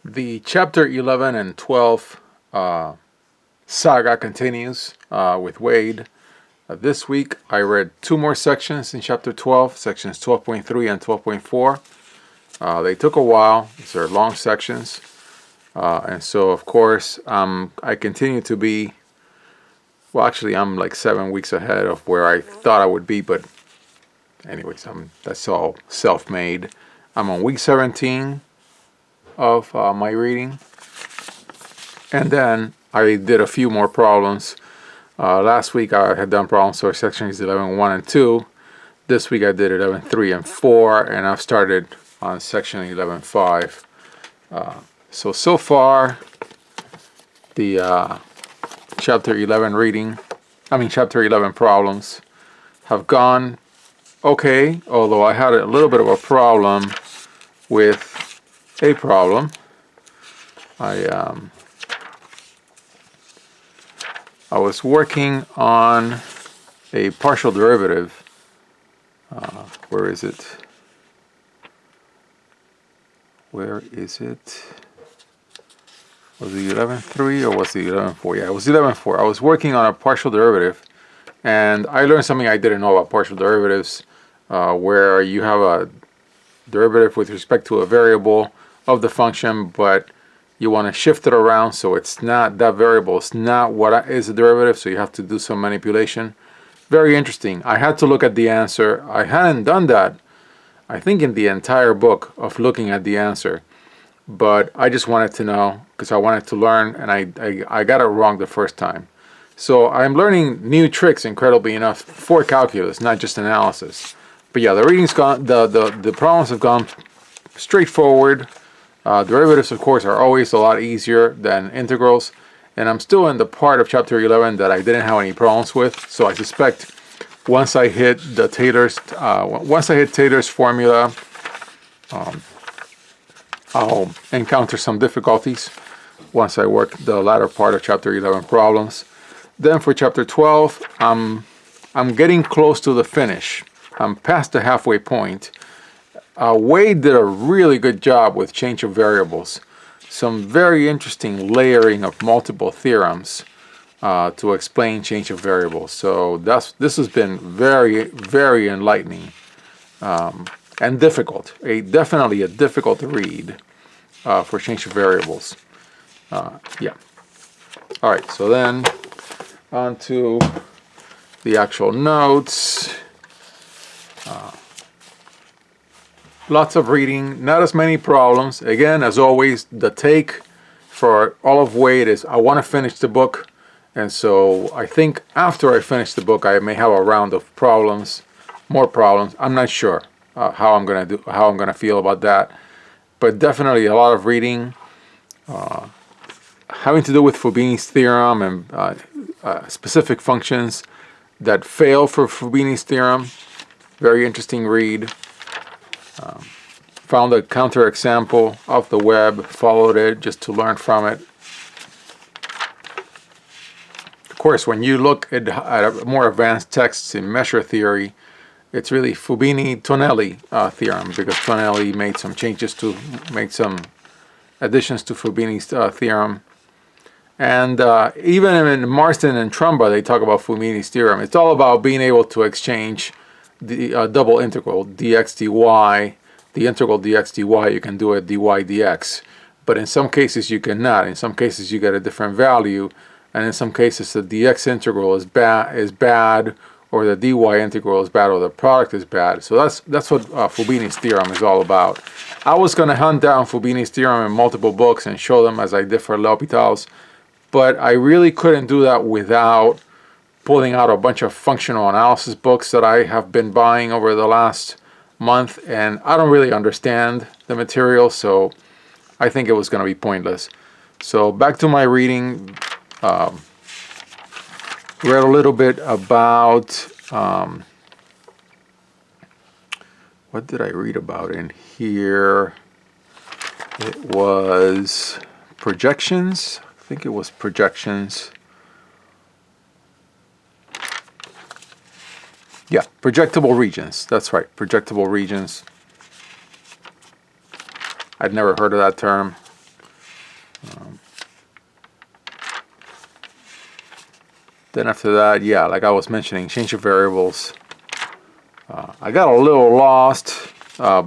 The chapter 11 and 12 saga continues with Wade. This week I read two more sections in chapter 12, sections 12.3 and 12.4. They took a while. These are long sections. And so, of course, I continue to be, well, actually, I'm like 7 weeks ahead of where I thought I would be. But anyways, that's all self-made. I'm on week 17 of my reading. And then I did a few more problems. Last week I had done problems for sections 11.1 and 2. This week I did 11.3 and 4, and I've started on section 11.5. So far, the chapter 11 problems have gone okay, although I had a little bit of a problem with a problem. I was working on a partial derivative. Where is it? Was it 11.3 or was it 11.4? Yeah, it was 11.4. I was working on a partial derivative, and I learned something I didn't know about partial derivatives, where you have a derivative with respect to a variable of the function, but you want to shift it around so it's not that variable. It's not what is the derivative, so you have to do some manipulation. Very interesting. I had to look at the answer. I hadn't done that, I think, in the entire book of looking at the answer. But I just wanted to know because I wanted to learn, and I got it wrong the first time. So I'm learning new tricks, incredibly enough, for calculus, not just analysis. But yeah, the reading's gone. The problems have gone straightforward. Derivatives, of course, are always a lot easier than integrals, and I'm still in the part of chapter 11 that I didn't have any problems with. So I suspect once I hit Taylor's formula, I'll encounter some difficulties once I work the latter part of chapter 11 problems. Then for chapter 12, I'm getting close to the finish. I'm past the halfway point. Wade did a really good job with change of variables. Some very interesting layering of multiple theorems to explain change of variables. So this has been very, very enlightening and difficult. Definitely a difficult read for change of variables. Yeah. All right. So then on to the actual notes. Lots of reading, not as many problems. Again, as always, the take for all of Wade is I want to finish the book. And so I think after I finish the book, I may have a round of problems, more problems. I'm not sure how I'm going to feel about that. But definitely a lot of reading having to do with Fubini's theorem and specific functions that fail for Fubini's theorem. Very interesting read. Found a counterexample off the web, followed it just to learn from it. Of course, when you look at more advanced texts in measure theory, it's really Fubini-Tonelli theorem, because Tonelli made some additions to Fubini's theorem. And even in Marston and Trumba, they talk about Fubini's theorem. It's all about being able to exchange the double integral, dx dy. The integral dx dy, you can do it dy dx. But in some cases you cannot. In some cases you get a different value. And in some cases the dx integral is bad, or the dy integral is bad, or the product is bad. So that's what Fubini's theorem is all about. I was going to hunt down Fubini's theorem in multiple books and show them as I did for L'Hopital's, but I really couldn't do that without pulling out a bunch of functional analysis books that I have been buying over the last month, and I don't really understand the material, so I think it was going to be pointless. So back to my reading. Read a little bit about what did I read about in here? It was projections. I think it was projections. Yeah, projectable regions. That's right, projectable regions. I'd never heard of that term. Then after that, yeah, like I was mentioning, change of variables. I got a little lost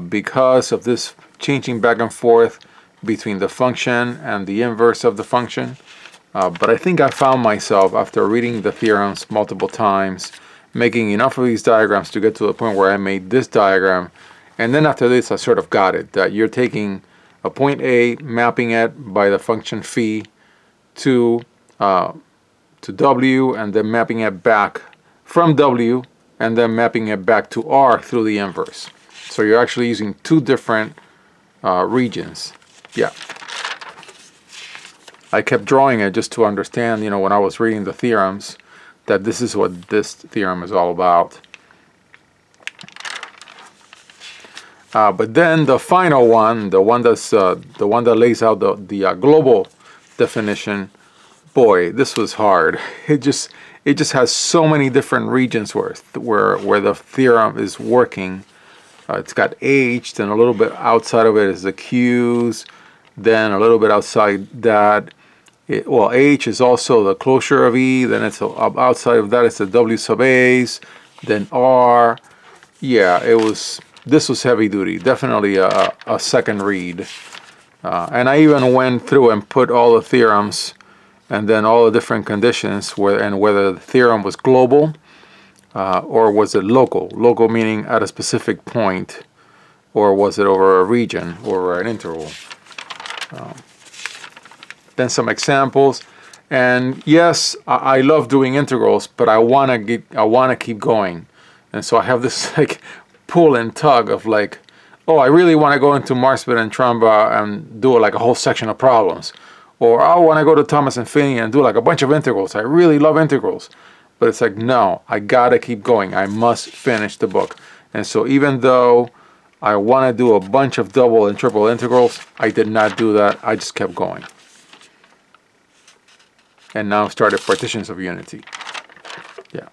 because of this changing back and forth between the function and the inverse of the function. But I think I found myself, after reading the theorems multiple times, making enough of these diagrams to get to the point where I made this diagram. And then after this, I sort of got it, that you're taking a point A, mapping it by the function phi to W, and then mapping it back from W, and then mapping it back to R through the inverse. So you're actually using two different regions. Yeah. I kept drawing it just to understand, you know, when I was reading the theorems, that this is what this theorem is all about. But then the final one, the one that lays out the global definition, boy, this was hard. It just has so many different regions where the theorem is working. It's got H, then a little bit outside of it is the Q's, then a little bit outside that. Well, H is also the closure of E, then it's outside of that it's the W sub A's, then R. Yeah, this was heavy duty, definitely a second read. And I even went through and put all the theorems and then all the different conditions and whether the theorem was global or was it local. Local meaning at a specific point, or was it over a region or an interval. Then some examples, and yes, I love doing integrals, but I wanna keep going, and so I have this like pull and tug of like, oh, I really want to go into Marsbit and Trumba and do like a whole section of problems, or I want to go to Thomas and Finney and do like a bunch of integrals. I really love integrals, but it's like, no, I gotta keep going. I must finish the book, and so even though I want to do a bunch of double and triple integrals, I did not do that. I just kept going. And now started partitions of unity. Yeah.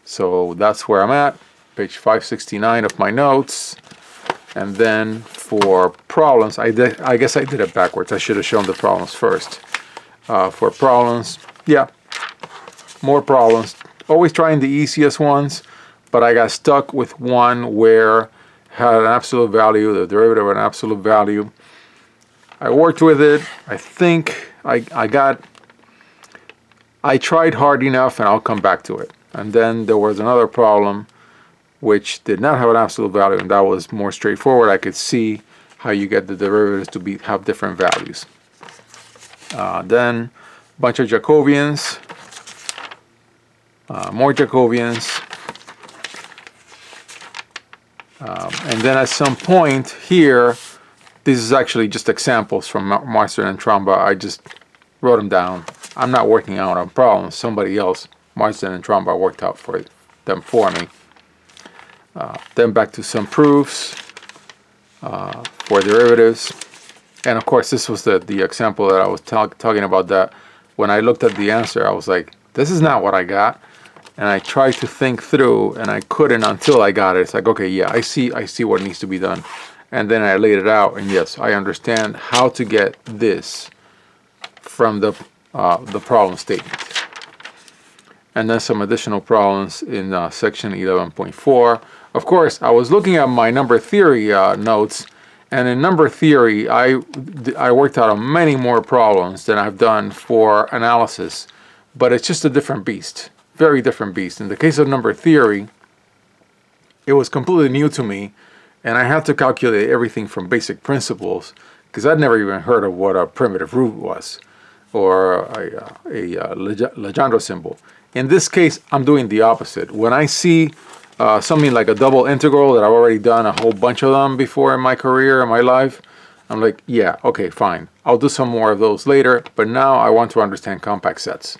So that's where I'm at, page 569 of my notes. And then for problems, I guess I did it backwards. I should have shown the problems first. For problems, yeah, more problems. Always trying the easiest ones, but I got stuck with one where had an absolute value, the derivative of an absolute value. I worked with it. I think I tried hard enough, and I'll come back to it. And then there was another problem which did not have an absolute value, and that was more straightforward. I could see how you get the derivatives to have different values. Then a bunch of Jacobians, more Jacobians, and then at some point here, this is actually just examples from Marsden and Trumba. I just wrote them down. I'm not working out on problems. Somebody else, Marsden and Trumba, worked out them for me. Then back to some proofs for derivatives. And of course, this was the example that I was talking about, that when I looked at the answer, I was like, this is not what I got. And I tried to think through, and I couldn't until I got it. It's like, okay, yeah, I see what needs to be done. And then I laid it out, and yes, I understand how to get this from the problem statement. And then some additional problems in section 11.4. Of course, I was looking at my number theory notes, and in number theory, I worked out on many more problems than I've done for analysis, but it's just a different beast, very different beast. In the case of number theory, it was completely new to me, and I had to calculate everything from basic principles, because I'd never even heard of what a primitive root was, or a Legendre symbol. In this case, I'm doing the opposite. When I see something like a double integral that I've already done a whole bunch of them before in my career, in my life, I'm like, yeah, okay, fine. I'll do some more of those later, but now I want to understand compact sets.